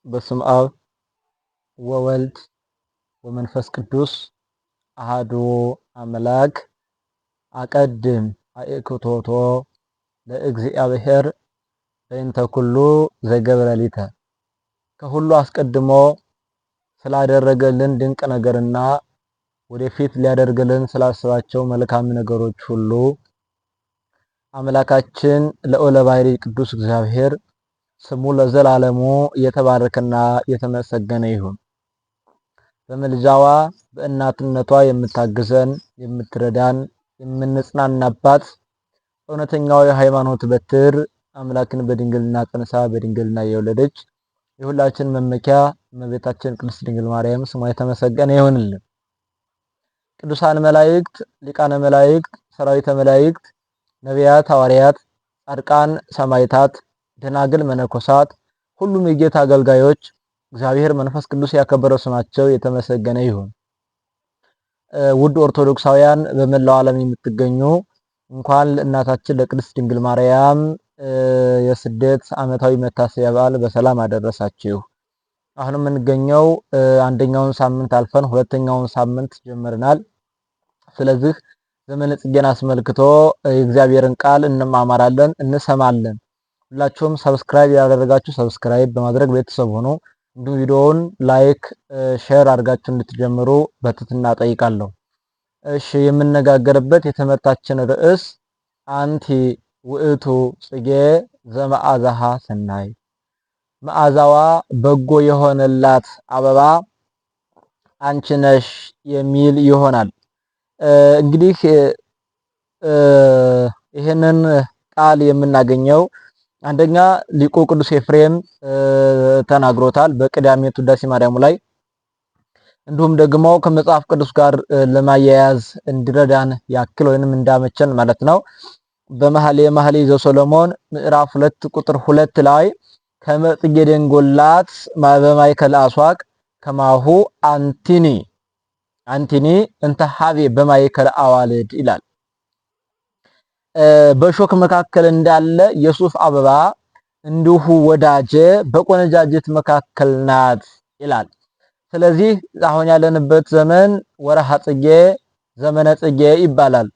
በስም አብ ወወልድ ወመንፈስ ቅዱስ አሃዱ አምላክ አቀድም አእክቶቶ ለእግዚአብሔር በእንተ ኩሉ ዘገብረ ሊተ። ከሁሉ አስቀድሞ ስላደረገልን ድንቅ ነገርና ወደፊት ሊያደርግልን ስላሰባቸው መልካም ነገሮች ሁሉ አምላካችን ልዑለ ባሕርይ ቅዱስ እግዚአብሔር ስሙ ለዘላለሙ የተባረከና የተመሰገነ ይሁን። በምልጃዋ በእናትነቷ የምታግዘን የምትረዳን የምንጽናናባት እውነተኛው የሃይማኖት በትር አምላክን በድንግልና ጸንሳ በድንግልና የወለደች የሁላችን መመኪያ እመቤታችን ቅድስት ድንግል ማርያም ስሟ የተመሰገነ ይሁንልን። ቅዱሳን መላእክት፣ ሊቃነ መላእክት፣ ሰራዊተ መላእክት፣ ነቢያት፣ ሐዋርያት፣ ጻድቃን፣ ሰማዕታት፣ ደናግል፣ መነኮሳት ሁሉም የጌታ አገልጋዮች እግዚአብሔር መንፈስ ቅዱስ ያከበረው ስማቸው የተመሰገነ ይሁን። ውድ ኦርቶዶክሳውያን በመላው ዓለም የምትገኙ እንኳን ለእናታችን ለቅድስት ድንግል ማርያም የስደት ዓመታዊ መታሰቢያ በዓል በሰላም አደረሳችሁ። አሁን የምንገኘው አንደኛውን ሳምንት አልፈን ሁለተኛውን ሳምንት ጀምረናል። ስለዚህ ዘመነ ጽጌን አስመልክቶ የእግዚአብሔርን ቃል እንማማራለን፣ እንሰማለን። ሁላችሁም ሰብስክራይብ ያደረጋችሁ ሰብስክራይብ በማድረግ ቤተሰብ ሆኖ እንዲሁም ቪዲዮውን ላይክ ሼር አድርጋችሁ እንድትጀምሩ በትህትና ጠይቃለሁ። እሺ፣ የምነጋገርበት የትምህርታችን ርዕስ አንቲ ውእቱ ጽጌ ዘመዓዛሃ ሰናይ፣ መዓዛዋ በጎ የሆነላት አበባ አንቺ ነሽ የሚል ይሆናል። እንግዲህ ይህንን ቃል የምናገኘው አንደኛ ሊቁ ቅዱስ ኤፍሬም ተናግሮታል በቅዳሜቱ ውዳሴ ማርያሙ ላይ፣ እንዲሁም ደግሞ ከመጽሐፍ ቅዱስ ጋር ለማያያዝ እንዲረዳን ያክል ወይንም እንዳመቸን ማለት ነው። በመኃልየ ዘሰሎሞን ምዕራፍ 2 ቁጥር 2 ላይ ከመጽጌ ደንጎላት በማእከለ አስዋቅ ከማሁ አንቲኒ እንተ ሀቤ በማእከለ አዋልድ ይላል። በሾክ መካከል እንዳለ የሱፍ አበባ እንዲሁ ወዳጄ በቆነጃጅት መካከል ናት ይላል። ስለዚህ አሁን ያለንበት ዘመን ወርሃ ጽጌ ዘመነ ጽጌ ይባላል።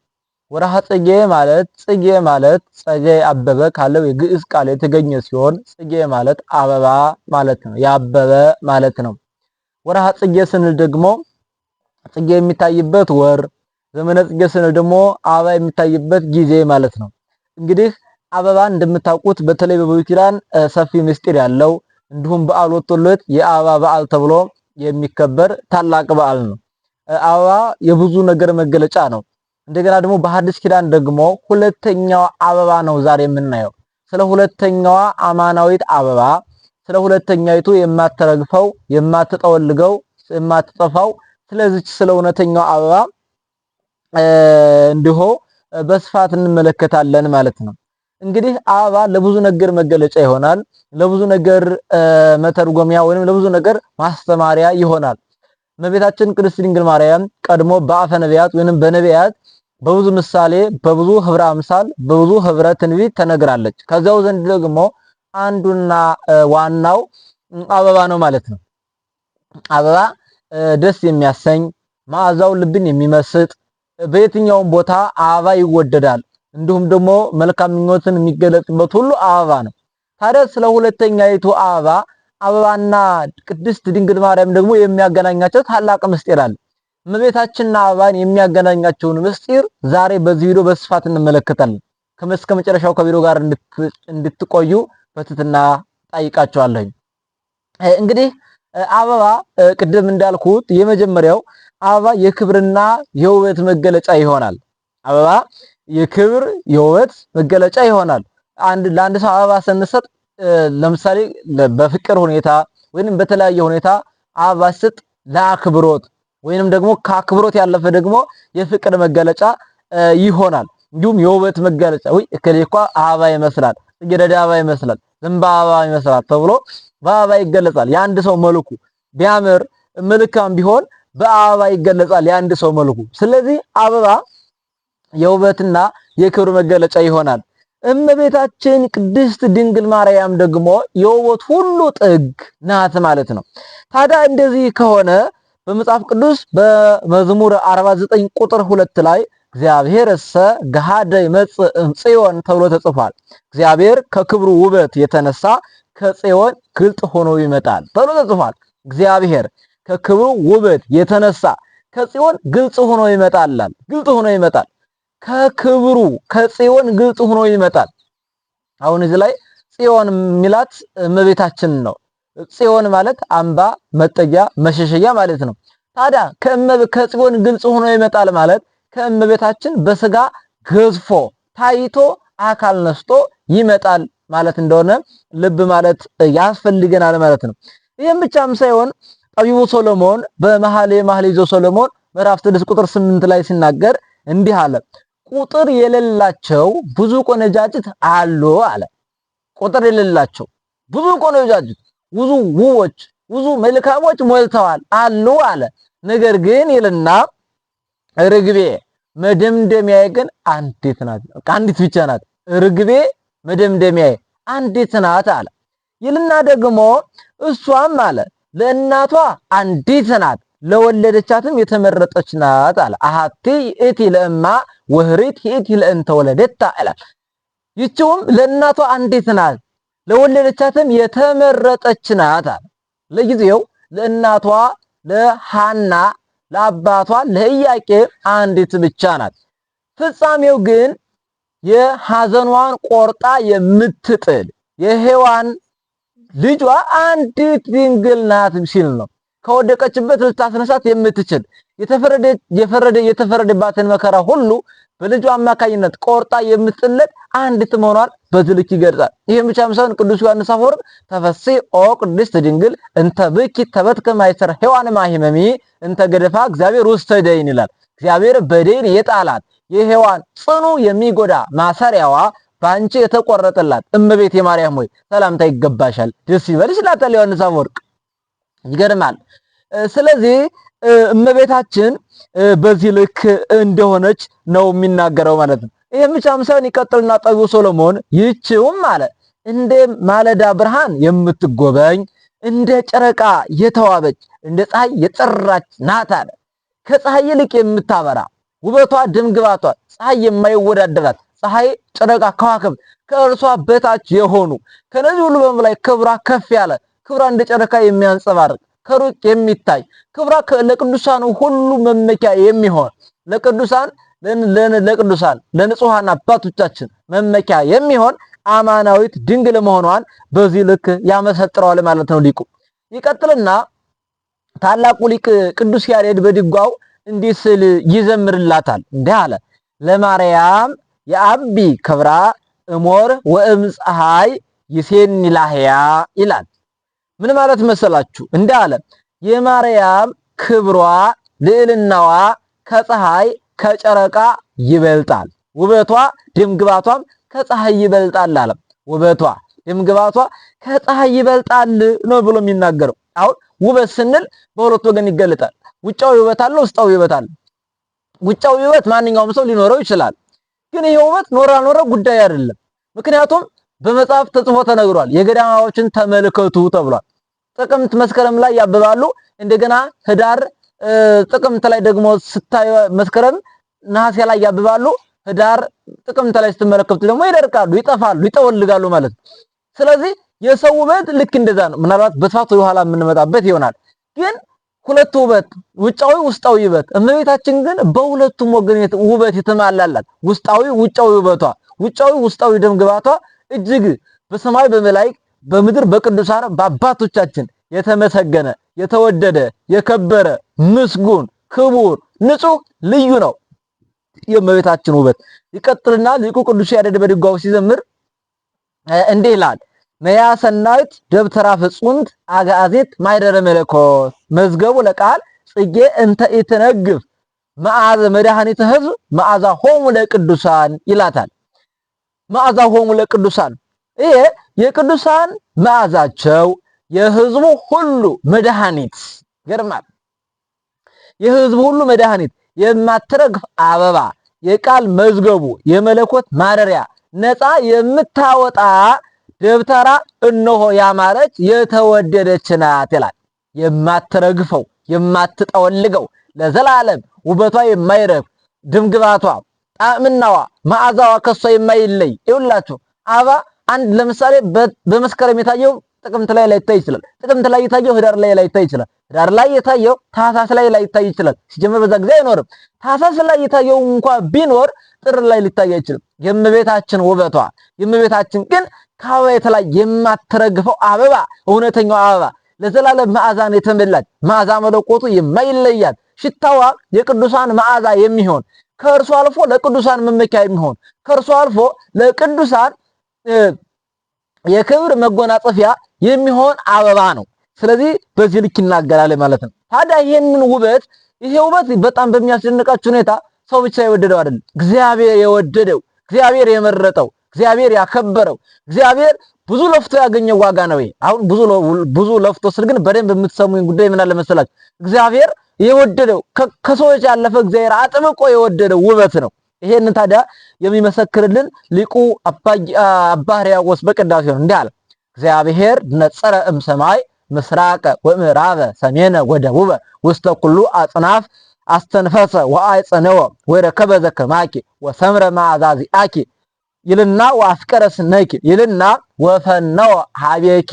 ወርሃ ጽጌ ማለት ጽጌ ማለት ጸጌ አበበ ካለው የግዕዝ ቃል የተገኘ ሲሆን ጽጌ ማለት አበባ ማለት ነው፣ ያበበ ማለት ነው። ወርሃ ጽጌ ስንል ደግሞ ጽጌ የሚታይበት ወር፣ ዘመነ ጽጌ ስንል ደግሞ አበባ የሚታይበት ጊዜ ማለት ነው። እንግዲህ አበባ እንደምታውቁት በተለይ በብሉይ ኪዳን ሰፊ ምስጢር ያለው እንዲሁም በዓል ወጥቶለት የአበባ በዓል ተብሎ የሚከበር ታላቅ በዓል ነው። አበባ የብዙ ነገር መገለጫ ነው። እንደገና ደግሞ በሐዲስ ኪዳን ደግሞ ሁለተኛዋ አበባ ነው ዛሬ የምናየው። ስለ ሁለተኛዋ አማናዊት አበባ፣ ስለ ሁለተኛይቱ የማትረግፈው የማትጠወልገው የማትጠፋው ስለዚች ስለ እውነተኛው አበባ እንዲሁ በስፋት እንመለከታለን ማለት ነው። እንግዲህ አበባ ለብዙ ነገር መገለጫ ይሆናል፣ ለብዙ ነገር መተርጎሚያ ወይንም ለብዙ ነገር ማስተማሪያ ይሆናል። እመቤታችን ቅድስት ድንግል ማርያም ቀድሞ በአፈ ነቢያት ወይንም በነቢያት በብዙ ምሳሌ በብዙ ህብረ አምሳል በብዙ ህብረ ትንቢት ተነግራለች። ከዛው ዘንድ ደግሞ አንዱና ዋናው አበባ ነው ማለት ነው። አበባ ደስ የሚያሰኝ መዓዛው ልብን የሚመስጥ በየትኛውም ቦታ አበባ ይወደዳል። እንዲሁም ደግሞ መልካም ምኞትን የሚገለጽበት ሁሉ አበባ ነው። ታዲያ ስለ ሁለተኛይቱ አበባና ቅድስት ድንግል ማርያም ደግሞ የሚያገናኛቸው ታላቅ ምስጢር አለ። እመቤታችንና አበባን የሚያገናኛቸውን ምስጢር ዛሬ በዚህ ቪዲዮ በስፋት እንመለከታለን። እስከ መጨረሻው ከቪዲዮ ጋር እንድትቆዩ በትህትና ጠይቃችኋለሁ። እንግዲህ አበባ ቅድም እንዳልኩት የመጀመሪያው አበባ የክብርና የውበት መገለጫ ይሆናል። አበባ የክብር የውበት መገለጫ ይሆናል። ለአንድ ሰው አበባ ስንሰጥ ለምሳሌ በፍቅር ሁኔታ ወይንም በተለያየ ሁኔታ አበባ ስጥ ለአክብሮት ወይንም ደግሞ ከአክብሮት ያለፈ ደግሞ የፍቅር መገለጫ ይሆናል። እንዲሁም የውበት መገለጫ ወይ እከሌ እኮ አበባ ይመስላል፣ ጽጌረዳ አበባ ይመስላል፣ ዘንባባ አበባ ይመስላል ተብሎ በአበባ ይገለጻል። የአንድ ሰው መልኩ ቢያምር መልካም ቢሆን በአበባ ይገለጻል የአንድ ሰው መልኩ። ስለዚህ አበባ የውበትና የክብር መገለጫ ይሆናል። እመቤታችን ቅድስት ድንግል ማርያም ደግሞ የውበት ሁሉ ጥግ ናት ማለት ነው። ታዲያ እንደዚህ ከሆነ በመጽሐፍ ቅዱስ በመዝሙር 49 ቁጥር 2 ላይ እግዚአብሔር እሰ ገሃደ ይመጽእ እምጽዮን ተብሎ ተጽፏል። እግዚአብሔር ከክብሩ ውበት የተነሳ ከጽዮን ግልጥ ሆኖ ይመጣል ተብሎ ተጽፏል። እግዚአብሔር ከክብሩ ውበት የተነሳ ከጽዮን ግልጽ ሆኖ ይመጣል። ግልጥ ሆኖ ይመጣል። ከክብሩ ከጽዮን ግልጽ ሆኖ ይመጣል። አሁን እዚህ ላይ ጽዮን ሚላት እመቤታችን ነው። ጽዮን ማለት አምባ፣ መጠጊያ፣ መሸሸያ ማለት ነው። ታዲያ ከጽዮን ግልጽ ሆኖ ይመጣል ማለት ከእመቤታችን በስጋ ገዝፎ ታይቶ አካል ነስቶ ይመጣል ማለት እንደሆነ ልብ ማለት ያስፈልገናል ማለት ነው። ይህም ብቻም ሳይሆን ጠቢቡ ሶሎሞን በመኃልየ መኃልይ ዘሰሎሞን ምዕራፍ 6 ቁጥር 8 ላይ ሲናገር እንዲህ አለ፣ ቁጥር የሌላቸው ብዙ ቆነጃጅት አሉ አለ። ቁጥር የሌላቸው ብዙ ቆነጃጅት፣ ብዙ ውቦች፣ ብዙ መልካሞች ሞልተዋል አሉ አለ። ነገር ግን ይልና ርግቤ መደምደሚያዬ ግን አንዲት ናት፣ አንዲት ብቻ ናት። ርግቤ መደምደሚያዬ አንዲት ናት አለ። ይልና ደግሞ እሷም አለ ለእናቷ አንዲት ናት፣ ለወለደቻትም የተመረጠች ናት አለ። አሐቲ እቲ ለእማ ወህሪት እቲ ለእንተ ወለደታ ይላል። ይቺውም ለእናቷ አንዲት ናት፣ ለወለደቻትም የተመረጠች ናት አለ። ለጊዜው ለእናቷ ለሐና ለአባቷ ለኢያቄም አንዲት ብቻ ናት። ፍጻሜው ግን የሐዘኗን ቆርጣ የምትጥል የሔዋን ልጇ አንዲት ድንግል ናት ሲል ነው። ከወደቀችበት ልታስነሳት የምትችል የተፈረደባትን መከራ ሁሉ በልጇ አማካኝነት ቆርጣ የምትጥለት አንዲት መሆኗን በዚህ ልክ ይገልጻል። ይህም ብቻ ሳይሆን ቅዱስ ዮሐንስ አፈወርቅ ተፈሥሒ ኦ ቅድስት ድንግል እንተ ብኪ ተበትከ ማይሰር ሔዋን ማሂመሚ እንተ ገደፋ እግዚአብሔር ውስተ ደይን ይላል። እግዚአብሔር በደይን የጣላት የሔዋን ጽኑ የሚጎዳ ማሰሪያዋ በአንቺ የተቆረጠላት እመቤት የማርያም ሆይ ሰላምታ ይገባሻል፣ ደስ ይበልሽ ይላታል ዮሐንስ አፈወርቅ። ይገርማል። ስለዚህ እመቤታችን በዚህ ልክ እንደሆነች ነው የሚናገረው ማለት ነው። ይሄም ብቻም ሳይሆን ይቀጥልና ጠቢቡ ሶሎሞን ይህችውም አለ እንደ ማለዳ ብርሃን የምትጎበኝ እንደ ጨረቃ የተዋበች እንደ ፀሐይ የጠራች ናት አለ። ከፀሐይ ይልቅ የምታበራ ውበቷ ድምግባቷ ፀሐይ የማይወዳደራት ፀሐይ፣ ጨረቃ፣ ከዋክብት ከእርሷ በታች የሆኑ ከነዚህ ሁሉ በላይ ክብሯ ከፍ ያለ ክብሯ እንደ ጨረቃ የሚያንጸባርቅ ከሩቅ የሚታይ ክብሯ ለቅዱሳን ሁሉ መመኪያ የሚሆን ለቅዱሳን ለንጹሃን አባቶቻችን መመኪያ የሚሆን አማናዊት ድንግል መሆኗን በዚህ ልክ ያመሰጥረዋል ማለት ነው ሊቁ። ይቀጥልና ታላቁ ሊቅ ቅዱስ ያሬድ በድጓው እንዲህ ሲል ይዘምርላታል። እንዲህ አለ ለማርያም የአቢ ክብራ እሞር ወእም ፀሐይ ይሴኒ ላህያ ይላል። ምን ማለት መሰላችሁ? እንዲህ አለ የማርያም ክብሯ ልዕልናዋ ከፀሐይ ከጨረቃ ይበልጣል፣ ውበቷ ድምግባቷም ከፀሐይ ይበልጣል አለ። ውበቷ ድምግባቷ ከፀሐይ ይበልጣል ነው ብሎ የሚናገረው። አሁን ውበት ስንል በሁለት ወገን ይገለጣል። ውጫዊ ውበት አለ፣ ውስጣዊ ውበት አለ። ውጫዊ ውበት ማንኛውም ሰው ሊኖረው ይችላል። ግን ይሄ ውበት ኖረ አልኖረ ጉዳይ አይደለም። ምክንያቱም በመጽሐፍ ተጽፎ ተነግሯል። የገዳም አበቦችን ተመልከቱ ተብሏል። ጥቅምት መስከረም ላይ ያብባሉ። እንደገና ህዳር ጥቅምት ላይ ደግሞ ስታዩ መስከረም ነሐሴ ላይ ያብባሉ። ህዳር ጥቅምት ላይ ስትመለከቱ ደግሞ ይደርቃሉ፣ ይጠፋሉ፣ ይጠወልጋሉ ማለት ነው። ስለዚህ የሰው ውበት ልክ እንደዛ ነው። ምናልባት በስፋት በኋላ የምንመጣበት ይሆናል። ግን ሁለቱ ውበት ውጫዊ ውስጣዊ ውበት፣ እመቤታችን ግን በሁለቱም ወገን ውበት የተማላላት ውስጣዊ ውጫዊ ውበቷ ውጫዊ ውስጣዊ ደምግባቷ እጅግ በሰማይ በመላእክት በምድር በቅዱሳን በአባቶቻችን የተመሰገነ የተወደደ የከበረ ምስጉን ክቡር ንጹህ ልዩ ነው የእመቤታችን ውበት። ይቀጥልና ሊቁ ቅዱስ ያሬድ በድጓው ሲዘምር እንዲህ ይላል ነያ ሰናይት ደብተራ ፍጹምት አጋዜት ማይደረ መለኮት መዝገቡ ለቃል ጽጌ እንተ ኢትነግፍ መዓዛ መድኃኒተ ሕዝብ መዓዛ ሆሙ ለቅዱሳን ይላታል። መዓዛ ሆሙ ለቅዱሳን ይሄ የቅዱሳን መዓዛቸው የሕዝቡ ሁሉ መድኃኒት ገርማል። የሕዝቡ ሁሉ መድኃኒት የማትረግፍ አበባ የቃል መዝገቡ የመለኮት ማደሪያ ነፃ የምታወጣ ደብተራ እነሆ ያማረች የተወደደች ናት ይላል። የማትረግፈው የማትጠወልገው ለዘላለም ውበቷ የማይረግፍ ድምግባቷ፣ ጣዕምናዋ፣ መዓዛዋ ከሷ የማይለይ ይውላችሁ። አበባ አንድ ለምሳሌ በመስከረም የታየው ጥቅምት ላይ ላይታይ ይችላል። ጥቅምት ላይ የታየው ህዳር ላይ ላይታይ ይችላል። ህዳር ላይ የታየው ታህሳስ ላይ ላይታይ ይችላል። ሲጀመር በዛ ጊዜ አይኖርም። ታህሳስ ላይ የታየው እንኳን ቢኖር ጥር ላይ ሊታይ አይችልም። የእመቤታችን ውበቷ የእመቤታችን ግን ከአበባ የተለየ የማትረግፈው አበባ እውነተኛው አበባ ለዘላለም መዓዛን የተመላች መዓዛ መለኮቱ የማይለያት ሽታዋ የቅዱሳን መዓዛ የሚሆን ከእርሱ አልፎ ለቅዱሳን መመኪያ የሚሆን ከእርሱ አልፎ ለቅዱሳን የክብር መጎናጸፊያ የሚሆን አበባ ነው። ስለዚህ በዚህ ልክ ይናገራል ማለት ነው። ታዲያ ይሄንን ውበት ይሄ ውበት በጣም በሚያስደንቃችሁ ሁኔታ ሰው ብቻ የወደደው አይደለም። እግዚአብሔር የወደደው፣ እግዚአብሔር የመረጠው፣ እግዚአብሔር ያከበረው፣ እግዚአብሔር ብዙ ለፍቶ ያገኘው ዋጋ ነው። አሁን ብዙ ለፍቶ ስል ግን በደንብ የምትሰሙኝ ጉዳይ ምን አለ መሰላችሁ? እግዚአብሔር የወደደው ከሰዎች ያለፈ እግዚአብሔር አጥብቆ የወደደው ውበት ነው። ይሄን ታዲያ የሚመሰክርልን ሊቁ አባ ሕርያቆስ በቅዳሴ ነው። እንዲህ አለ። እግዚአብሔር ነጸረ እምሰማይ ምስራቀ ወምዕራበ ሰሜነ ወደቡበ ውስተ ኩሉ አጽናፍ አስተንፈሰ ወአይጸነወ ወረከበ ዘከማኪ ወሰምረ ማዕዛዚአኪ ይልና ወአፍቀረ ስነኪ ይልና ወፈነወ ሀቤኪ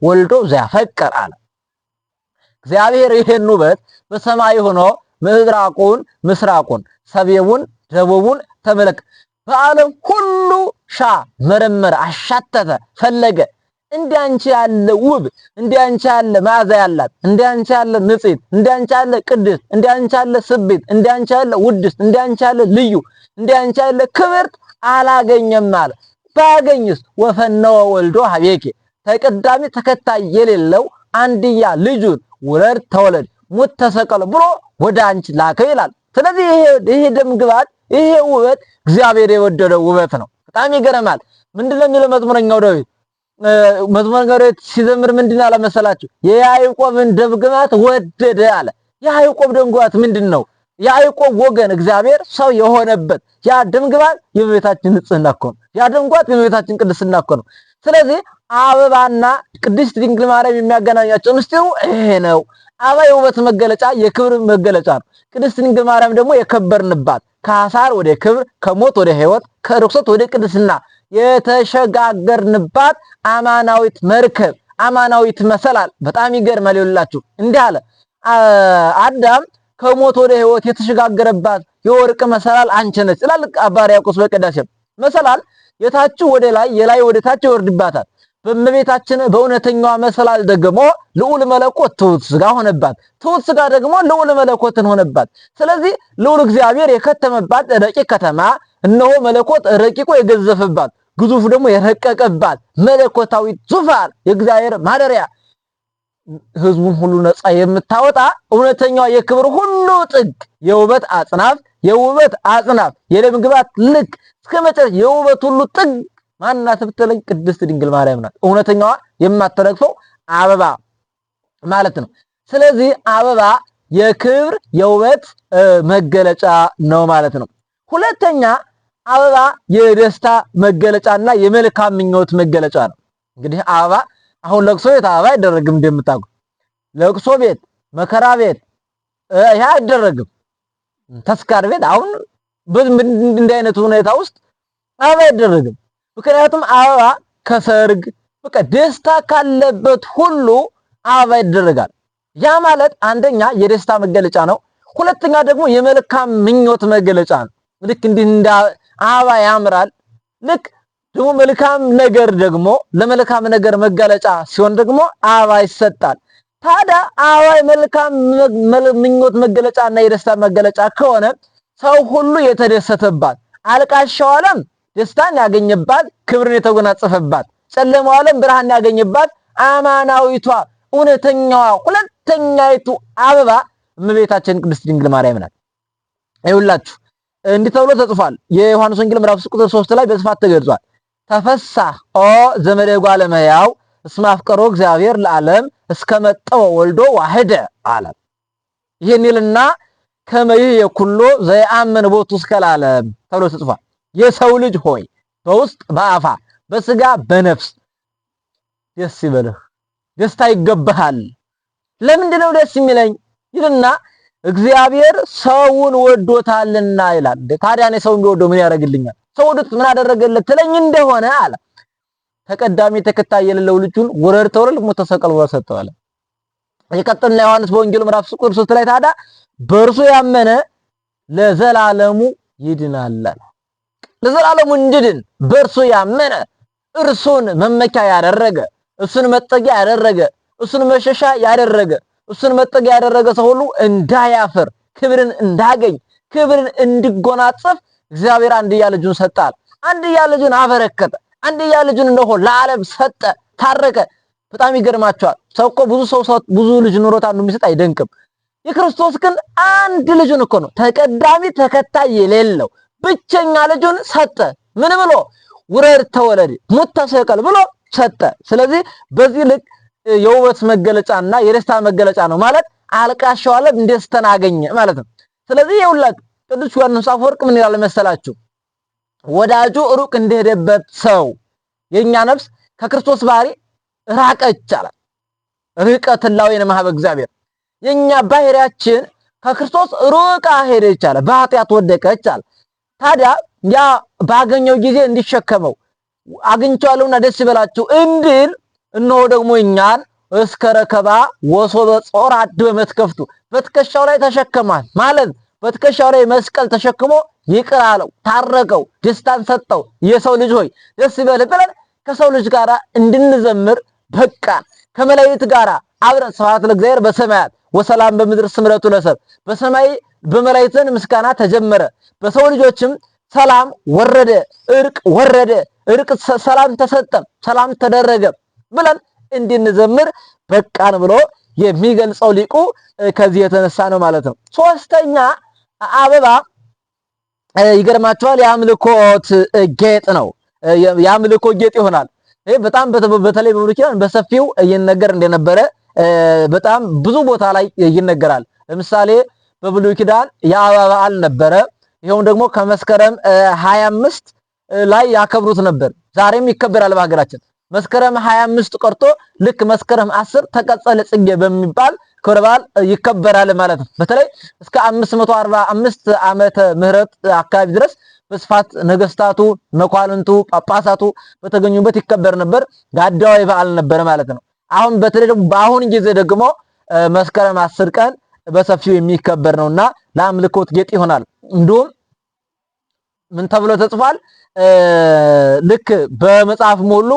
ወልዶ ዘያፈቅር አለ። እግዚአብሔር ይሄን ውበት በሰማይ ሆኖ ምዕራቁን ምስራቁን ሰሜኑን ደቡቡን ተመለከተ። በዓለም ሁሉ መረመረ፣ አሻተተ፣ ፈለገ። እንዲያንቺ ያለ ውብ፣ እንዲያንቺ ያለ መዓዛ ያላት፣ እንዲያንቺ ያለ ንጽሕት፣ እንዲያንቺ ያለ ቅድስት፣ እንዲያንቺ ያለ ስቤት፣ እንዲያንቺ ያለ ውድስት፣ እንዲያንቺ ያለ ልዩ፣ እንዲያንቺ ያለ ክብርት አላገኘም አለ። ባገኝስ ወፈነወ ወልዶ ሀቤኪ ተቀዳሚ ተከታይ የሌለው አንድያ ልጁን ውረድ ተወለድ ሙት ተሰቀለ ብሎ ወደ አንቺ ላከው ይላል። ስለዚህ ይሄ ደም ግባት ይሄ ውበት እግዚአብሔር የወደደው ውበት ነው። በጣም ይገርማል። ምንድነው የሚለው መዝሙረኛው ዳዊት? መዝሙረኛው ዳዊት ሲዘምር ምንድነው አለ መሰላችሁ? የያዕቆብን ደም ግባት ወደደ አለ። የያዕቆብ ደም ግባት ምንድነው? የያዕቆብ ወገን እግዚአብሔር ሰው የሆነበት ያ ደም ግባት የእመቤታችን ንጽሕና እኮ ነው። ያ ደም ግባት የእመቤታችን ቅድስና እኮ ነው። ስለዚህ አበባና ቅድስት ድንግል ማርያም የሚያገናኛቸው ምስጢሩ ይሄ ነው። አበባ የውበት መገለጫ የክብር መገለጫ ነው። ቅድስት ድንግል ማርያም ደግሞ የከበርንባት ከአሳር ወደ ክብር ከሞት ወደ ሕይወት ከርኩሰት ወደ ቅድስና የተሸጋገርንባት አማናዊት መርከብ አማናዊት መሰላል። በጣም ይገርማል። ይኸውላችሁ እንዲህ አለ አዳም ከሞት ወደ ሕይወት የተሸጋገረባት የወርቅ መሰላል አንቺ ነሽ ይላል አባ ሕርያቆስ በቅዳሴ። መሰላል የታች ወደ ላይ የላይ ወደ ታች ይወርድባታል። በእመቤታችን በእውነተኛዋ መሰላል ደግሞ ልዑል መለኮት ትሑት ሥጋ ሆነባት፣ ትሑት ሥጋ ደግሞ ልዑል መለኮትን ሆነባት። ስለዚህ ልዑል እግዚአብሔር የከተመባት ረቂቅ ከተማ እነሆ መለኮት ረቂቁ የገዘፈባት ግዙፍ ደግሞ የረቀቀባት መለኮታዊት ዙፋን የእግዚአብሔር ማደሪያ ሕዝቡን ሁሉ ነፃ የምታወጣ እውነተኛዋ የክብር ሁሉ ጥግ የውበት አጽናፍ የደም ግባት ልክ እስከ መጨረሻ የውበት ሁሉ ጥግ ማናት ብትለኝ ቅድስት ድንግል ማርያም ናት። እውነተኛዋ የማትረግፈው አበባ ማለት ነው። ስለዚህ አበባ የክብር የውበት መገለጫ ነው ማለት ነው። ሁለተኛ አበባ የደስታ መገለጫና የመልካም ምኞት መገለጫ ነው። እንግዲህ አበባ አሁን ለቅሶ ቤት አበባ አይደረግም። እንደምታውቁ ለቅሶ ቤት፣ መከራ ቤት ይሄ አይደረግም። ተስካር ቤት አሁን እንዲህ አይነት ሁኔታ ውስጥ አበባ አይደረግም። ምክንያቱም አበባ ከሰርግ በቃ ደስታ ካለበት ሁሉ አበባ ይደረጋል። ያ ማለት አንደኛ የደስታ መገለጫ ነው። ሁለተኛ ደግሞ የመልካም ምኞት መገለጫ ነው። ልክ እንዲህ እንደ አበባ ያምራል። ልክ ደግሞ መልካም ነገር ደግሞ ለመልካም ነገር መገለጫ ሲሆን ደግሞ አበባ ይሰጣል። ታዲያ አበባ የመልካም ምኞት መገለጫና የደስታ መገለጫ ከሆነ ሰው ሁሉ የተደሰተባት፣ አልቃሻው ዓለም ደስታን ያገኘባት፣ ክብርን የተጎናጸፈባት፣ ጨለማው ዓለም ብርሃን ያገኘባት አማናዊቷ እውነተኛዋ ሁለተኛይቱ አበባ እመቤታችን ቅድስት ድንግል ማርያም ናት። ይኸውላችሁ እንዲህ ተብሎ ተጽፏል። የዮሐንስ ወንጌል ምዕራፍ 3 ላይ በስፋት ተገልጿል። ተፈሳህ ኦ ዘመደ እጓለ እመሕያው እስመ አፍቀሮ እግዚአብሔር ለዓለም እስከ መጠወ ወልዶ ዋህደ አለ። ይሄን ይልና ከመይህ የኩሎ ዘየአመነ ቦቱ እስከ ለዓለም ተብሎ ተጽፏል። የሰው ልጅ ሆይ በውስጥ በአፋ በስጋ በነፍስ ደስ ይበልህ፣ ደስታ ይገባሃል። ለምንድን ነው ደስ የሚለኝ ይልና እግዚአብሔር ሰውን ወዶታልና ይላል። ታዲያ እኔ ሰውን ቢወደው ምን ያደርግልኛል? ሰው ወዶት ምን አደረገለት ትለኝ እንደሆነ አለ ተቀዳሚ ተከታይ የሌለው ልጁን ወረድ ተወረድ ሞተ ሰቀል ብሎ ሰጠው አለ። የቀጥልና ዮሐንስ በወንጌሉ ምዕራፍ 3 ላይ ታዲያ በእርሱ ያመነ ለዘላለሙ ይድናል አለ። ለዘላለሙ እንድድን በእርሱ ያመነ እርሱን መመኪያ ያደረገ እሱን መጠጊያ ያደረገ እሱን መሸሻ ያደረገ እሱን መጠጊያ ያደረገ ሰው ሁሉ እንዳያፍር ክብርን እንዳገኝ ክብርን እንዲጎናጸፍ እግዚአብሔር አንድያ ልጁን ሰጣል። አንድያ ልጁን አበረከተ። አንድያ ልጁን እነሆ ለዓለም ሰጠ፣ ታረቀ። በጣም ይገርማቸዋል። ሰው እኮ ብዙ ልጅ ኑሮት አንዱ የሚሰጥ አይደንቅም። የክርስቶስ ግን አንድ ልጁን እኮ ነው ተቀዳሚ ተከታይ የሌለው ብቸኛ ልጁን ሰጠ። ምን ብሎ? ውረድ ተወለድ ሙት ተሰቀል ብሎ ሰጠ። ስለዚህ በዚህ ልክ የውበት መገለጫና የደስታ መገለጫ ነው ማለት አልቃሻው ዓለም ደስታን አገኘ ማለት ነው። ስለዚህ የሁላችሁ ቅዱስ ዮሐንስ አፈወርቅ ምን ይላል መሰላችሁ? ወዳጁ ሩቅ እንደሄደበት ሰው የኛ ነፍስ ከክርስቶስ ባህሪ ራቀች አለ። ርቀት ላውየነ ማህበ እግዚአብሔር የኛ ባህሪያችን ከክርስቶስ ሩቃ ሄደች አለ። በኃጢአት ወደቀች አለ። ታዲያ ያ ባገኘው ጊዜ እንዲሸከመው አግኝቻለሁና ደስ ይበላችሁ እንድል እነሆ ደግሞ እኛን እስከ ረከባ ወሶበ ጾር አድበ መትከፍቱ በትከሻው ላይ ተሸከማል ማለት በትከሻው ላይ መስቀል ተሸክሞ ይቅር አለው፣ ታረቀው፣ ደስታን ሰጠው። የሰው ልጅ ሆይ ደስ ይበልህ ብለን ከሰው ልጅ ጋር እንድንዘምር በቃን። ከመላእክት ጋር አብረን ስብሐት ለእግዚአብሔር በሰማያት ወሰላም በምድር ስምረቱ ለሰብ በሰማይ በመላእክትን ምስጋና ተጀመረ፣ በሰው ልጆችም ሰላም ወረደ፣ እርቅ ሰላም ተሰጠ፣ ሰላም ተደረገ ብለን እንድንዘምር በቃን ብሎ የሚገልጸው ሊቁ ከዚህ የተነሳ ነው ማለት ነው። ሶስተኛ አበባ ይገርማቸዋል የአምልኮት ጌጥ ነው። የአምልኮ ጌጥ ይሆናል። ይሄ በጣም በተለይ በብሉይ ኪዳን በሰፊው ይነገር እንደነበረ በጣም ብዙ ቦታ ላይ ይነገራል። ለምሳሌ በብሉይ ኪዳን የአበባ በዓል ነበረ። ይሄው ደግሞ ከመስከረም 25 ላይ ያከብሩት ነበር። ዛሬም ይከበራል በሀገራችን። መስከረም 25 ቀርቶ ልክ መስከረም 10 ተቀጸለ ጽጌ በሚባል ክብረ በዓል ይከበራል ማለት ነው። በተለይ እስከ 545 ዓመተ ምህረት አካባቢ ድረስ በስፋት ነገስታቱ፣ መኳንንቱ፣ ጳጳሳቱ በተገኙበት ይከበር ነበር። ጋዳዊ በዓል ነበር ማለት ነው። አሁን በተለይ በአሁን ጊዜ ደግሞ መስከረም 10 ቀን በሰፊው የሚከበር ነውና ለአምልኮት ጌጥ ይሆናል። እንዲሁም ምን ተብሎ ተጽፏል? ልክ በመጽሐፍ ሙሉ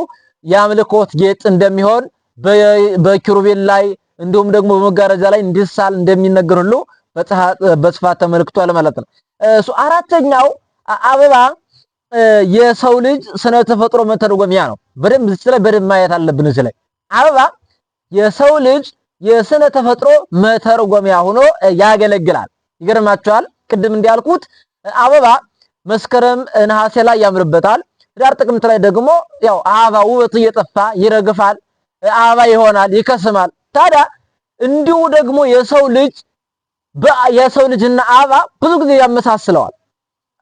የአምልኮት ጌጥ እንደሚሆን በኪሩቤል ላይ እንዲሁም ደግሞ በመጋረጃ ላይ እንዲሳል እንደሚነገር ሁሉ በስፋት ተመልክቷል ማለት ነው። አራተኛው አበባ የሰው ልጅ ስነ ተፈጥሮ መተርጎሚያ ነው። በደንብ ማየት አለብን። እዚህ ላይ አበባ የሰው ልጅ የስነ ተፈጥሮ መተርጎሚያ ሆኖ ያገለግላል። ይገርማችኋል። ቅድም እንዲያልኩት አበባ መስከረም ነሐሴ ላይ ያምርበታል። ዳር ጥቅምት ላይ ደግሞ ያው አበባ ውበቱ እየጠፋ ይረግፋል፣ አበባ ይሆናል፣ ይከስማል። ታዲያ እንዲሁ ደግሞ የሰው ልጅና አበባ ብዙ ጊዜ ያመሳስለዋል፣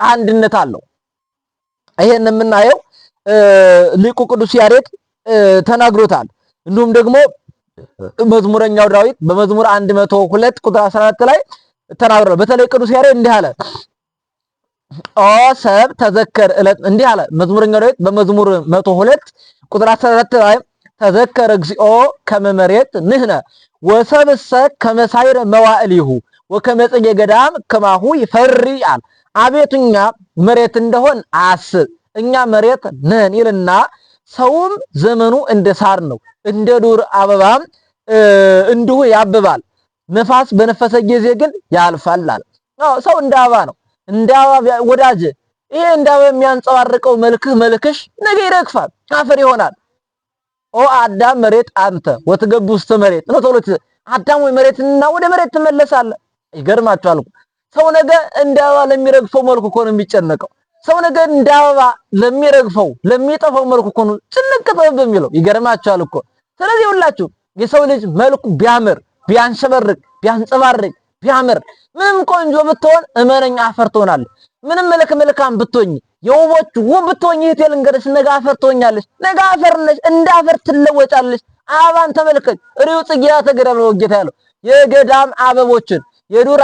አንድነት አለው። ይሄን የምናየው ሊቁ ቅዱስ ያሬድ ተናግሮታል። እንዲሁም ደግሞ መዝሙረኛው ዳዊት በመዝሙር 102 ቁጥር 14 ላይ ተናግሯል። በተለይ ቅዱስ ያሬድ እንዲህ አለ፣ ኦ ሰብ ተዘከር እለት እንዲህ አለ መዝሙረኛው ዳዊት በመዝሙር 102 ቁጥር 14 ላይ ተዘከር እግዚኦ ከመመሬት ንህነ ወሰብሰ ከመሳይረ መዋዕሊሁ ወከመጽጌ ገዳም ከማሁ ይፈሪአል። አቤቱኛ መሬት እንደሆን አስብ፣ እኛ መሬት ነን ይልና ሰውም ዘመኑ እንደ ሳር ነው፣ እንደ ዱር አበባም እንዲሁ ያብባል፣ ነፋስ በነፈሰ ጊዜ ግን ያልፋል። ሰው እንደ አበባ ነው። እንደ አበባ ወዳጅ፣ ይሄ እንደ አበባ የሚያንጸባርቀው መልክሽ ነገ ይረግፋል፣ አፈር ይሆናል። ኦ አዳም መሬት አንተ ወትገቡ ውስተ መሬት ነው ተብሎ አዳም ወይ መሬትና ወደ መሬት ትመለሳለህ። ይገርማችኋል። ሰው ነገ እንደ አበባ ለሚረግፈው መልኩ እኮ ነው የሚጨነቀው። ሰው ነገ እንደ አበባ ለሚረግፈው ለሚጠፋው መልኩ እኮ ነው ጭንቅ ጥብ የሚለው። ይገርማችኋል እኮ። ስለዚህ ሁላችሁ የሰው ልጅ መልኩ ቢያምር ቢያንሸበርቅ ቢያንጸባርቅ ቢያምር ምንም ቆንጆ ብትሆን እመነኛ አፈር ትሆናለህ። ምንም መልካም ብትሆኝ የውቦች ውብ ብትሆኚ እህቴ ልንገርሽ፣ ነገ አፈር ትሆኛለሽ። ነገ አፈር ነሽ፣ እንደ አፈር ትለወጫለሽ። አበባን ተመልከች። ሪው ጽጌያተ ገዳም ነው ጌታ ያለው። የገዳም አበቦችን የዱር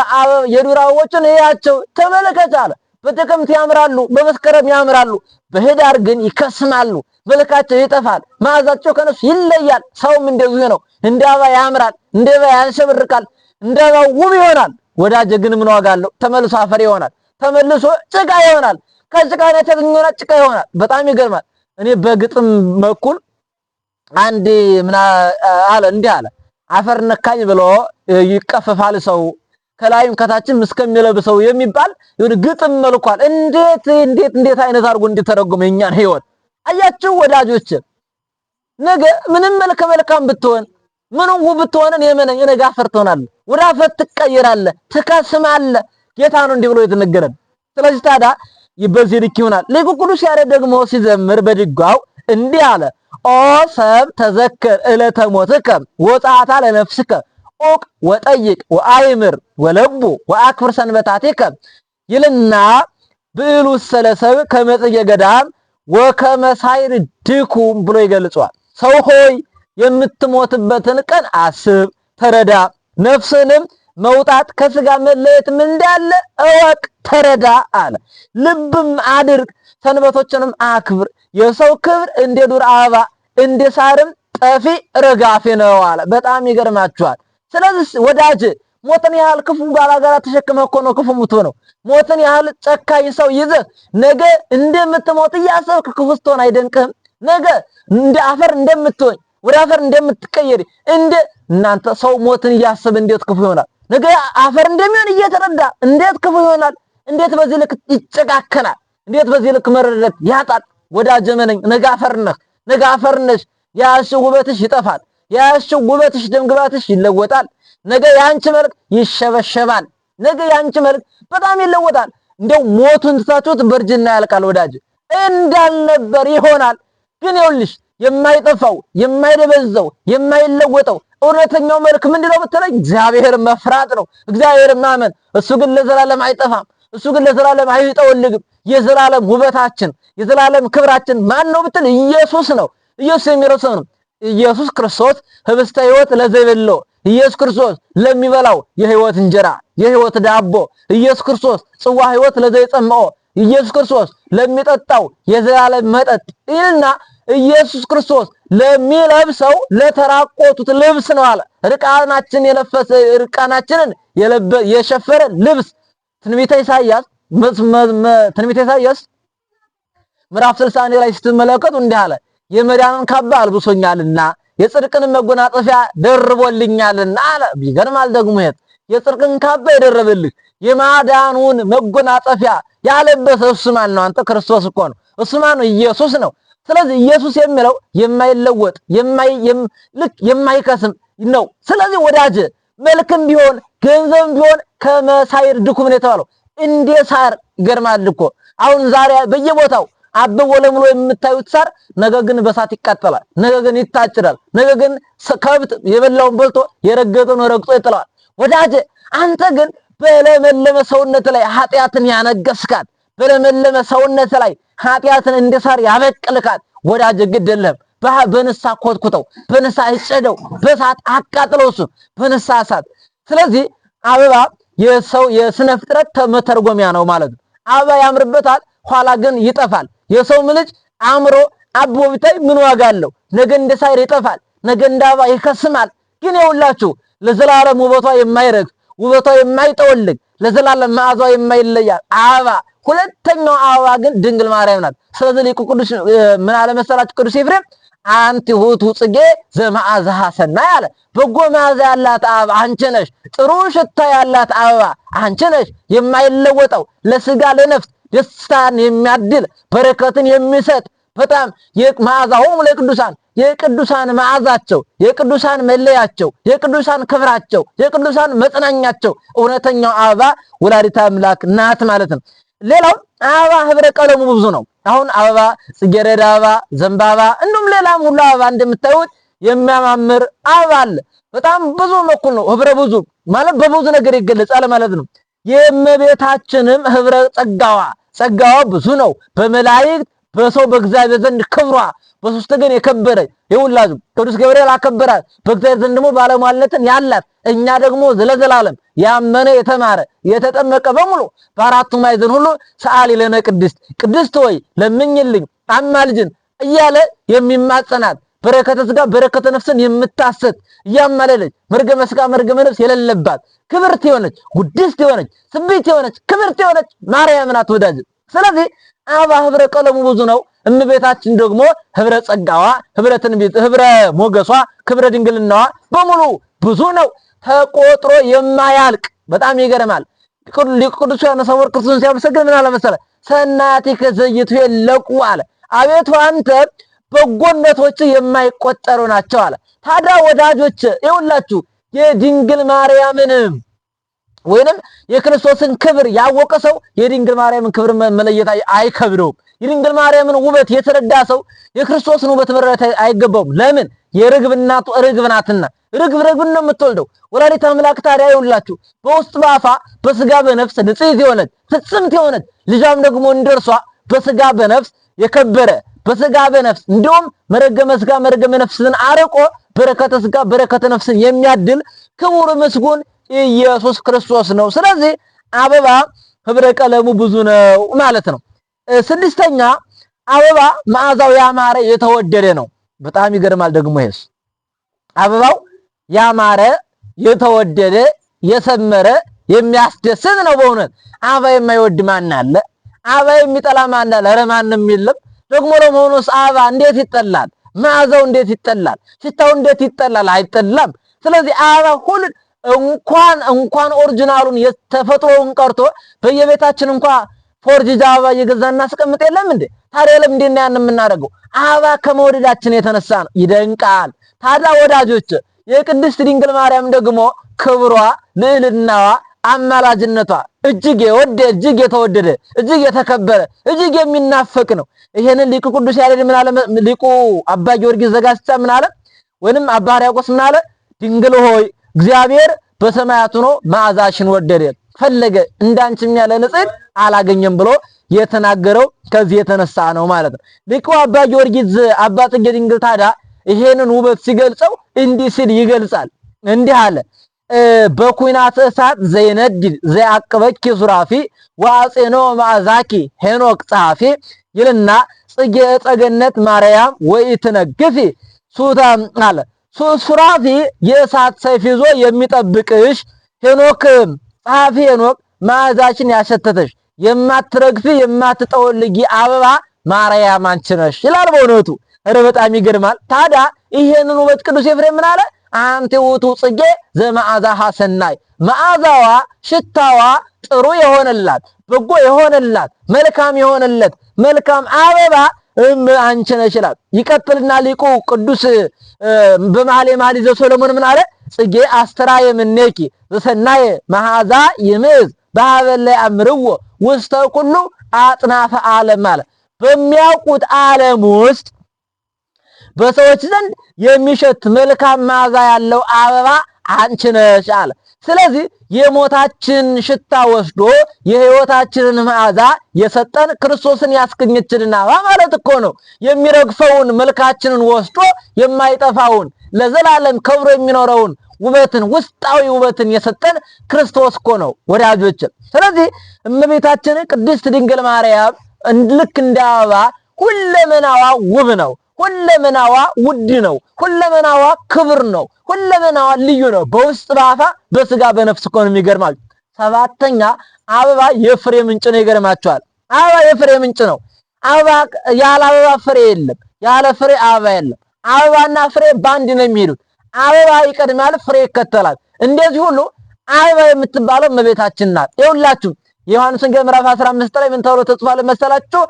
አበቦችን እያቸው ተመልከች አለ። በጥቅምት ያምራሉ፣ በመስከረም ያምራሉ፣ በህዳር ግን ይከስማሉ፣ መልካቸው ይጠፋል፣ መዓዛቸው ከነሱ ይለያል። ሰውም እንደዚሁ ነው። እንደ አበባ ያምራል፣ እንደ አበባ ያንሸብርቃል፣ እንደ አበባ ውብ ይሆናል። ወዳጅ ግን ምን ዋጋ አለው? ተመልሶ አፈር ይሆናል፣ ተመልሶ ጭቃ ይሆናል። ከጭቃ የተገኘው ጭቃ ይሆናል። በጣም ይገርማል። እኔ በግጥም በኩል አንድ ምን አለ እንዲህ አለ፣ አፈር ነካኝ ብሎ ይቀፈፋል ሰው ከላይም ከታችም እስከሚለብሰው የሚባል ይሁን ግጥም መልኳል። እንዴት አይነት አድርጎ እንዲተረጎም የኛን ህይወት አያችሁ ወዳጆች። ነገ ምንም መልካም ብትሆን ምንም ውብ ብትሆን የመነኝ ነገ አፈር ትሆናለህ፣ ወደ አፈር ትቀየራለህ፣ ትከስማለህ። ጌታ ነው እንዲህ ብሎ የተነገረን። ስለዚህ ታዲያ በዚህ ልክ ይሆናል። ሊቁ ቅዱስ ያሬድ ደግሞ ሲዘምር በድጓው እንዲህ አለ፣ ኦ ሰብ ተዘከር ዕለተ ሞትከ ወጻታ ለነፍስከ ኦቅ ወጠይቅ ወአይምር ወለቡ ወአክብር ሰንበታቲከ ይልና ብዕሉ ሰለሰብ ከመጽጌ ገዳም ወከመሳይር ድኩም ብሎ ይገልጿል። ሰው ሆይ የምትሞትበትን ቀን አስብ፣ ተረዳ። ነፍስንም መውጣት ከስጋ መለየትም እንዳለ እወቅ፣ ተረዳ አለ። ልብም አድርግ፣ ሰንበቶችንም አክብር። የሰው ክብር እንደ ዱር አበባ እንደ ሳርም ጠፊ ረጋፊ ነው አለ። በጣም ይገርማችኋል። ስለዚህ ወዳጅ ሞትን ያህል ክፉ ባላጋራ ተሸክመህ እኮ ነው ክፉ የምትሆነው። ሞትን ያህል ጨካኝ ሰው ይዘህ ነገ እንደምትሞት እያሰብክ ክፉ ስትሆን አይደንቅህም? ነገ እንደ አፈር እንደምትሆን ወደ አፈር እንደምትቀየር እናንተ ሰው ሞትን እያሰበ እንዴት ክፉ ይሆናል? ነገ አፈር እንደሚሆን እየተረዳ እንዴት ክፉ ይሆናል? እንዴት በዚህ ልክ ይጨካከናል? እንዴት በዚህ ልክ መረዳት ያጣል? ወዳጅ መነኝ፣ ነገ አፈር ነህ፣ ነገ አፈር ነሽ። ያሽው ውበትሽ ይጠፋል። ያሽው ውበትሽ ደምግባትሽ ይለወጣል። ነገ ያንቺ መልክ ይሸበሸባል። ነገ ያንቺ መልክ በጣም ይለወጣል። እንደው ሞቱን ትታችሁት በርጅና ያልቃል። ወዳጅ እንዳልነበር ይሆናል። ግን ይኸውልሽ የማይጠፋው የማይደበዘው የማይለወጠው እውነተኛው መልክ ምንድነው ብትለኝ፣ እግዚአብሔር መፍራት ነው። እግዚአብሔር ማመን። እሱ ግን ለዘላለም አይጠፋም። እሱ ግን ለዘላለም አይጠወልግም። የዘላለም ውበታችን የዘላለም ክብራችን ማን ነው ብትል ኢየሱስ ነው። ኢየሱስ የሚለው ሰው ነው። ኢየሱስ ክርስቶስ ህብስተ ሕይወት ለዘይበሎ፣ ኢየሱስ ክርስቶስ ለሚበላው የህይወት እንጀራ የህይወት ዳቦ፣ ኢየሱስ ክርስቶስ ጽዋ ሕይወት ለዘይጸምኦ፣ ኢየሱስ ክርስቶስ ለሚጠጣው የዘላለም መጠጥ ይልና ኢየሱስ ክርስቶስ ለሚለብሰው ለተራቆቱት ልብስ ነው አለ። ርቃናችንን የሸፈረ ልብስ ትንቢተ ኢሳይያስ ምዕራፍ 60 ላይ ስትመለከቱ እንዲህ አለ፣ የመዳንን ካባ አልብሶኛልና የጽድቅን መጎናጸፊያ ደርቦልኛልና አለ። ቢገርማል ደግሞ የጽድቅን ካባ የደረበልህ የማዳኑን መጎናጸፊያ ያለበሰ እሱ ማን ነው? አንተ ክርስቶስ እኮ ነው። እሱ ማን ነው? ኢየሱስ ነው። ስለዚህ ኢየሱስ የሚለው የማይለወጥ የማይከስም ነው። ስለዚህ ወዳጅ መልክም ቢሆን ገንዘብም ቢሆን ከመሳይር ድኩም ነው የተባለው። እንደ ሳር ይገርማል እኮ አሁን ዛሬ በየቦታው አበቦ ለምሎ የምታዩት ሳር ነገ ግን በሳት ይቃጠላል። ነገ ግን ይታጭዳል። ነገ ግን ከብት የበላውን በልቶ የረገጠውን ረግጦ ይጥላል። ወዳጅ አንተ ግን በለመለመ ሰውነት ላይ ኃጢአትን ያነገስካት፣ በለመለመ ሰውነት ላይ ኃጢአትን እንደ ሳር ያበቅልካት። ወዳጅ ግድ የለህም። በንሳ ኮትኩተው፣ በንሳ እጨደው፣ በሳት አቃጥለው፣ እሱ በንሳ እሳት። ስለዚህ አበባ የሰው የስነ ፍጥረት መተርጎሚያ ነው ማለት ነው። አበባ ያምርበታል፣ ኋላ ግን ይጠፋል። የሰው ልጅ አምሮ አብቦ ቢታይ ምን ዋጋ አለው? ነገ እንደ ሳር ይጠፋል፣ ነገ እንደ አበባ ይከስማል። ግን ይኸውላችሁ ለዘላለም ውበቷ የማይረግፍ ውበቷ የማይጠወልግ ለዘላለም መዓዟ የማይለያል አበባ ሁለተኛው አበባ ግን ድንግል ማርያም ናት። ስለዚህ ሊቁ ቅዱስ ምን አለ መሰላችሁ? ቅዱስ ኤፍሬም አንቲ ውእቱ ጽጌ ዘመዓዛሃ ሰናይ አለ። በጎ መዓዛ ያላት አበባ አንቺ ነሽ። ጥሩ ሽታ ያላት አበባ አንቺ ነሽ። የማይለወጠው ለስጋ ለነፍስ ደስታን የሚያድል በረከትን የሚሰጥ በጣም የመዓዛሆሙ ለቅዱሳን የቅዱሳን መዓዛቸው የቅዱሳን መለያቸው የቅዱሳን ክብራቸው የቅዱሳን መጽናኛቸው እውነተኛው አበባ ወላዲተ አምላክ ናት ማለት ነው። ሌላው አበባ ህብረ ቀለሙ ብዙ ነው። አሁን አበባ ጽጌረዳ አበባ፣ ዘንባባ እንዲሁም ሌላም ሁሉ አበባ እንደምታዩት የሚያማምር አበባ አለ። በጣም ብዙ መኩል ነው። ህብረ ብዙ ማለት በብዙ ነገር ይገለጻል ማለት ነው። የእመቤታችንም ህብረ ጸጋዋ ጸጋዋ ብዙ ነው። በመላእክት በሰው በእግዚአብሔር ዘንድ ክብሯ በሶስት ወገን የከበረ ይውላችሁ ቅዱስ ገብርኤል አከበራት። በእግዚአብሔር ዘንድ ደግሞ ባለሟልነትን ያላት እኛ ደግሞ ዘለዘላለም ያመነ የተማረ የተጠመቀ በሙሉ በአራቱ ማዕዘን ሁሉ ሰአሊ ለነ ቅድስት ሆይ ለምኝልኝ አማልጅን እያለ የሚማጸናት በረከተ ሥጋ በረከተ ነፍስን የምታሰጥ እያማለለች መርገመ ሥጋ መርገመ ነፍስ የሌለባት ክብርት የሆነች ቅድስት የሆነች ስብዕት የሆነች ክብርት የሆነች ማርያም ናት ወዳጅ። ስለዚህ አበባ ህብረ ቀለሙ ብዙ ነው። እመቤታችን ደግሞ ህብረ ጸጋዋ፣ ህብረ ትንቢት፣ ህብረ ሞገሷ፣ ክብረ ድንግልናዋ በሙሉ ብዙ ነው፣ ተቆጥሮ የማያልቅ በጣም ይገርማል። ቅዱስ ዮሐንስ አፈወርቅ ክርስቶስን ሲያመሰግን ምን አለ መሰለ? ሰናያቲከ ዘኢትዌለቁ አለ። አቤቱ አንተ በጎነቶች የማይቆጠሩ ናቸው አለ። ታዲያ ወዳጆች ይኸውላችሁ የድንግል ማርያምን ወይንም የክርስቶስን ክብር ያወቀ ሰው የድንግል ማርያምን ክብር መለየት አይከብደውም። የድንግል ማርያምን ውበት የተረዳ ሰው የክርስቶስን ውበት መረዳት አይገባውም። ለምን? የርግብ እናቱ ርግብ ናትና። ርግብን ነው የምትወልደው። ወላዲተ አምላክ ታዲያ ይኸውላችሁ በውስጥ በአፋ በስጋ በነፍስ ንጽሕት የሆነች ፍጽምት የሆነች ልጇም ደግሞ እንደርሷ በስጋ በነፍስ የከበረ በስጋ በነፍስ እንዲሁም መርገመ ሥጋ መርገመ ነፍስን አርቆ በረከተ ሥጋ በረከተ ነፍስን የሚያድል ክቡር ምስጉን ኢየሱስ ክርስቶስ ነው። ስለዚህ አበባ ህብረ ቀለሙ ብዙ ነው ማለት ነው። ስድስተኛ አበባ መዓዛው ያማረ የተወደደ ነው። በጣም ይገርማል ደግሞ ይሄስ አበባው ያማረ የተወደደ የሰመረ የሚያስደስት ነው። በእውነት አበባ የማይወድ ማን አለ? አበባ የሚጠላ ማን አለ? ኧረ ማንም የለም። ደግሞ ለመሆኑስ አበባ እንዴት ይጠላል? መዓዛው እንዴት ይጠላል? ሽታው እንዴት ይጠላል? አይጠላም። ስለዚህ አበባ ሁሉ እንኳን ኦሪጂናሉን የተፈጥሮውን ቀርቶ በየቤታችን እንኳን ፎርጅ አበባ እየገዛን እናስቀምጥ የለም እንዴ? ታዲያ ለምንድን ነው ያን የምናደርገው? አበባ ከመውደዳችን የተነሳ ነው። ይደንቃል። ታዲያ ወዳጆች የቅድስት ድንግል ማርያም ደግሞ ክብሯ፣ ልዕልናዋ፣ አማላጅነቷ እጅግ የተወደደ እጅግ የተከበረ እጅግ የሚናፈቅ ነው። ይሄንን ሊቁ ቅዱስ ያሬድ ምን አለ? ሊቁ አባ ጊዮርጊስ ዘጋስጫ ምን አለ? ወይንም አባ ሕርያቆስ ምን አለ? ድንግል ሆይ እግዚአብሔር በሰማያት ሆኖ መዓዛሽን ወደደ ፈለገ እንዳንቺም ያለ ንጽሕት አላገኘም ብሎ የተናገረው ከዚህ የተነሳ ነው ማለት ነው። ሊቁ አባ ጊዮርጊስ አባ ጽጌ ድንግል ታዲያ ይሄንን ውበት ሲገልጸው እንዲህ ሲል ይገልጻል። እንዲህ አለ በኩናት እሳት ዘይነድድ ዘያቅበኪ ሱራፊ ወአጼኖ መዓዛኪ ሄኖክ ጸሐፊ ይልና ጽጌ ጸገነት ማርያም ወኢትነግፊ ሱታም አለ ሱራፊ የእሳት ሰይፍ ይዞ የሚጠብቅሽ ሄኖክ ጸሐፊ ሄኖክ መዓዛሽን ያሸተተሽ የማትረግፊ የማትጠወልጊ አበባ ማርያም አንቺ ነሽ ይላል። በእውነቱ ኧረ በጣም ይገርማል። ታዲያ ይሄንን ውበት ቅዱስ ኤፍሬም ምን አለ? አንቲ ውእቱ ጽጌ ዘመዓዛሃ ሰናይ፣ መዓዛዋ ሽታዋ ጥሩ የሆነላት በጎ የሆነላት መልካም የሆነለት መልካም አበባ አንቺ ነሽ ይላል። ይቀጥልና ሊቁ ቅዱስ በመኃልየ መኃልይ ዘሰሎሞን ምን አለ? ጽጌ አስተራየ እምኔኪ ዘሰናየ መዓዛ ይምዝ በሀበለ ያምርዎ ውስተ ኩሉ አጥናፈ ዓለም አለ። በሚያውቁት ዓለም ውስጥ በሰዎች ዘንድ የሚሸት መልካም መዓዛ ያለው አበባ አንቺ ነሽ አለ። ስለዚህ የሞታችን ሽታ ወስዶ የሕይወታችንን መዓዛ የሰጠን ክርስቶስን ያስገኘችልን አበባ ማለት እኮ ነው። የሚረግፈውን መልካችንን ወስዶ የማይጠፋውን ለዘላለም ከብሮ የሚኖረውን ውበትን ውስጣዊ ውበትን የሰጠን ክርስቶስ እኮ ነው ወዳጆች። ስለዚህ እመቤታችን ቅድስት ድንግል ማርያም ልክ እንደ አበባ ሁለመናዋ ውብ ነው። ሁለመናዋ ውድ ነው። ሁለመናዋ ክብር ነው። ሁለመናዋ ልዩ ነው። በውስጥ በአፋ በስጋ በነፍስ እኮ ነው። የሚገርማል። ሰባተኛ አበባ የፍሬ ምንጭ ነው። ይገርማቸዋል። አበባ የፍሬ ምንጭ ነው። አበባ ያለ አበባ ፍሬ የለም። ያለ ፍሬ አበባ የለም። አበባና ፍሬ ባንድ ነው የሚሄዱት። አበባ ይቀድማል፣ ፍሬ ይከተላል። እንደዚህ ሁሉ አበባ የምትባለው እመቤታችን ናት። ይኸውላችሁ የዮሐንስ ወንጌል ምዕራፍ 15 ላይ ምን ተብሎ ተጽፏል መሰላችሁ?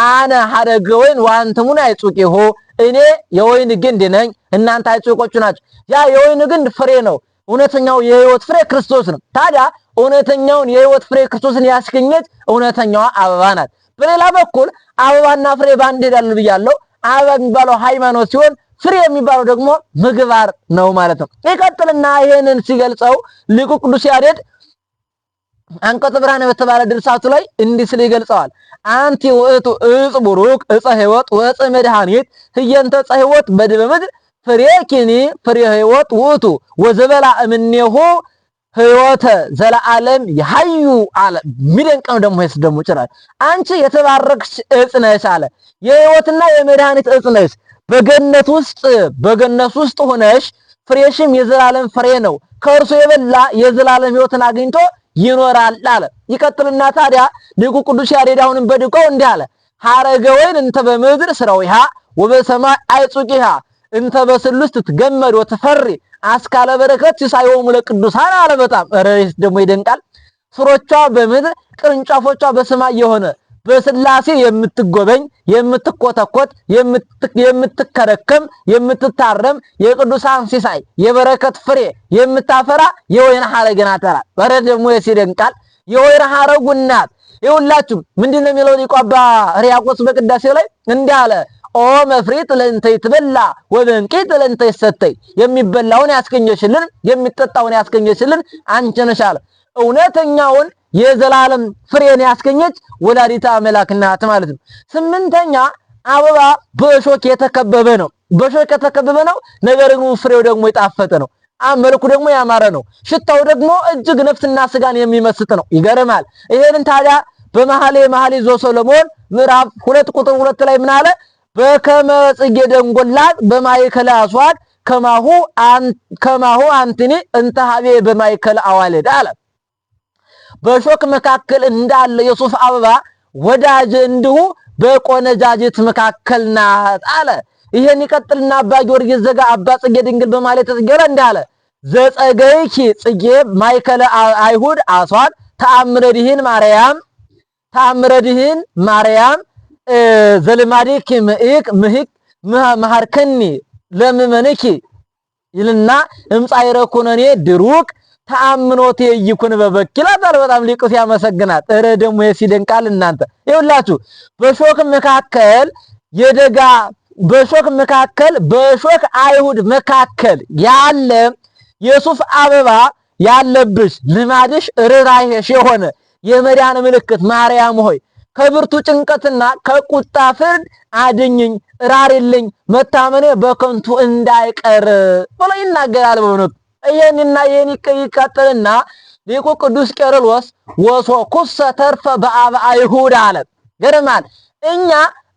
አነ ሐረገ ወይን ወአንትሙ አዕጹቂሁ፣ እኔ የወይን ግንድ ነኝ እናንተ አዕጹቆቹ ናችሁ። ያ የወይን ግንድ ፍሬ ነው። እውነተኛው የሕይወት ፍሬ ክርስቶስ ነው። ታዲያ እውነተኛውን የሕይወት ፍሬ ክርስቶስን ያስገኘች እውነተኛዋ አበባ ናት። በሌላ በኩል አበባና ፍሬ ባንድ ሄዳሉ ብያለሁ። አበባ የሚባለው ሃይማኖት ሲሆን ፍሬ የሚባለው ደግሞ ምግባር ነው ማለት ነው። ይቀጥልና ይሄንን ሲገልጸው ሊቁ ቅዱስ ያሬድ አንቀጸ ብርሃን በተባለ ድርሳቱ ላይ እንዲህ ሲል ይገልጸዋል። አንቲ ውእቱ ዕፅ ቡሩክ ዕፀ ሕይወት ወዕፀ መድኃኒት ህየንተ ዕፀ ሕይወት በድበ ምድር ፍሬኪኒ ፍሬ ሕይወት ውእቱ ወዘበላ እምኔሁ ሕይወተ ዘለዓለም ይሐዩ አለ። የሚደንቅ ነው ደግሞ ይስ ደግሞ ይችላል። አንቺ የተባረክሽ ዕፅ ነሽ አለ። የሕይወትና የመድኃኒት ዕፅ ነሽ። በገነት ውስጥ ሆነሽ ፍሬሽም የዘላለም ፍሬ ነው። ከእርሱ የበላ የዘላለም ሕይወትን አግኝቶ ይኖራል አለ። ይቀጥልና ታዲያ ሊቁ ቅዱስ ያሬድ አሁንም በድጓው እንዲህ አለ። ሐረገ ወይን እንተ በምድር ስራዊሃ ወበሰማይ አይጹቂሃ እንተ በስሉስ ትትገመድ ወትፈሪ አስካለ በረከት ሲሳይሆሙ ለቅዱሳን አለ። በጣም ረስ ደግሞ ይደንቃል። ስሮቿ በምድር ቅርንጫፎቿ በሰማይ የሆነ በስላሴ የምትጎበኝ የምትኮተኮት የምትከረከም የምትታረም የቅዱሳን ሲሳይ የበረከት ፍሬ የምታፈራ የወይን ሐረግ ናት አለ። በረድ ደግሞ ይደንቃል። የወይን ሐረጉ ናት። ይኸውላችሁ ምንድነው የሚለው ሊቁ አባ ሕርያቆስ በቅዳሴው ላይ እንዲህ አለ። ኦ መፍሪት ለእንተ ይትበላ ወበንቂት ለእንተ ይሰተይ፣ የሚበላውን ያስገኘሽልን የሚጠጣውን ያስገኘሽልን አንቺ ነሽ አለ። እውነተኛውን የዘላለም ፍሬን ያስገኘች ወላዲተ አምላክ ናት ማለት ነው። ስምንተኛ አበባ በእሾክ የተከበበ ነው። በእሾክ የተከበበ ነው። ነገር ግን ፍሬው ደግሞ የጣፈጠ ነው። መልኩ ደግሞ ያማረ ነው። ሽታው ደግሞ እጅግ ነፍስና ስጋን የሚመስጥ ነው። ይገርማል። ይሄንን ታዲያ በመኃልየ ዘሰሎሞን ምዕራፍ 2 ቁጥር 2 ላይ ምን አለ? በከመ ጽጌ ደንጎላት በማእከለ አስዋድ ከማሁ አንትኒ እንተ ሀቤ በማእከለ አዋልድ አለ። በእሾክ መካከል እንዳለ የሱፍ አበባ ወዳጅ እንዲሁ በቆነጃጅት መካከል ናት አለ። ይሄን ይቀጥልና አባ ጊዮርጊስ ዘጋ አባ ጽጌ ድንግል በማኅሌተ ጽጌ ላይ እንዲህ አለ። ዘጸገይኪ ጽጌ ማእከለ አይሁድ አስዋድ ተአምረድህን ማርያም ዘልማዲኪ ምህክ መሃርከኒ ለምመንኪ ይልና እምጻይረ ኩነኔ ድሩቅ ተአምኖቴ ይኩን በበኪላ ታል። በጣም ሊቁስ ያመሰግናል። እረ ደግሞ ሲደንቃል እናንተ ይኸውላችሁ በሾክ አይሁድ መካከል ያለ የሱፍ አበባ ያለብሽ ልማድሽ ርኅራኄሽ የሆነ የመዳን ምልክት ማርያም ሆይ ከብርቱ ጭንቀትና ከቁጣ ፍርድ አድኝኝ፣ ራሪልኝ፣ መታመኔ በከንቱ እንዳይቀር ብሎ ይናገራል። በእውነቱ ይሄንና ይሄን ይቀጥልና ሊቁ ቅዱስ ቄርሎስ ወሶኩሰ ተርፈ በአበ አይሁድ አለ። ገርማል። እኛ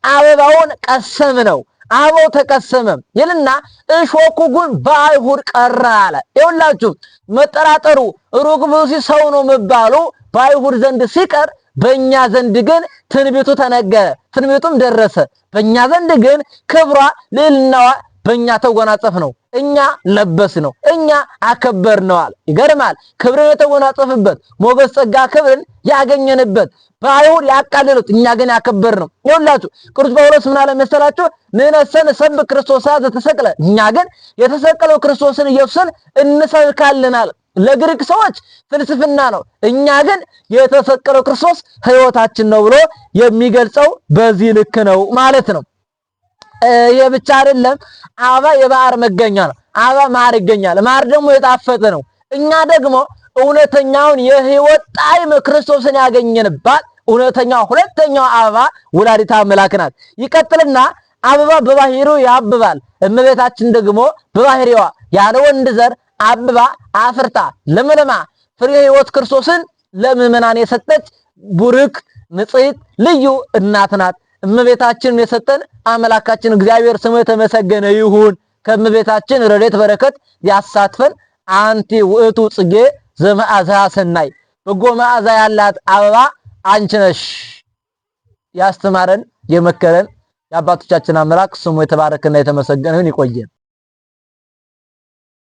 አበባውን ቀሰም ነው አበባው ተቀሰመ ይልና እሾኩ ግን በአይሁድ ቀረ አለ። ይኸውላችሁ መጠራጠሩ ሩቅ ብእሲ ሰው ነው መባሉ በአይሁድ ዘንድ ሲቀር በእኛ ዘንድ ግን ትንቢቱ ተነገረ፣ ትንቢቱም ደረሰ። በእኛ ዘንድ ግን ክብሯ ልዕልናዋ በእኛ ተጎናጸፍ ነው፣ እኛ ለበስ ነው፣ እኛ አከበር ነው አለ። ይገርማል። ክብርን የተጎናጸፍበት ሞገስ፣ ጸጋ፣ ክብርን ያገኘንበት በአይሁድ ያቃለሉት እኛ ግን ያከበር ነው። ይኸውላችሁ ቅዱስ ጳውሎስ ምን አለ መሰላችሁ? ንሕነሰ ንሰብክ ክርስቶስ ዘተሰቅለ፣ እኛ ግን የተሰቀለው ክርስቶስን ኢየሱስን እንሰብካለን አለ። ለግሪክ ሰዎች ፍልስፍና ነው፣ እኛ ግን የተሰቀለው ክርስቶስ ሕይወታችን ነው ብሎ የሚገልጸው በዚህ ልክ ነው ማለት ነው። ይሄ ብቻ አይደለም። አበባ የባህር መገኛ ነው። አበባ ማር ይገኛል። ማር ደግሞ የጣፈጠ ነው። እኛ ደግሞ እውነተኛውን የሕይወት ጣዕም ክርስቶስን ያገኘንባት እውነተኛው ሁለተኛው አበባ ወላዲተ አምላክ ናት። ይቀጥልና አበባ በባህሪው ያብባል። እመቤታችን ደግሞ በባህሪዋ ያለ ወንድ ዘር አብባ አፍርታ ለምለማ ፍሬ ሕይወት ክርስቶስን ለምእመናን የሰጠች ቡርክ ንጽሕት ልዩ እናት ናት። እመቤታችንን የሰጠን አምላካችን እግዚአብሔር ስሙ የተመሰገነ ይሁን። ከእመቤታችን ረድኤት በረከት ያሳትፈን። አንቲ ውእቱ ጽጌ ዘመዓዛ ሰናይ፣ በጎ መዓዛ ያላት አበባ አንቺ ነሽ። ያስተማረን የመከረን የአባቶቻችን አምላክ ስሙ የተባረከና የተመሰገነ ይሁን። ይቆየን።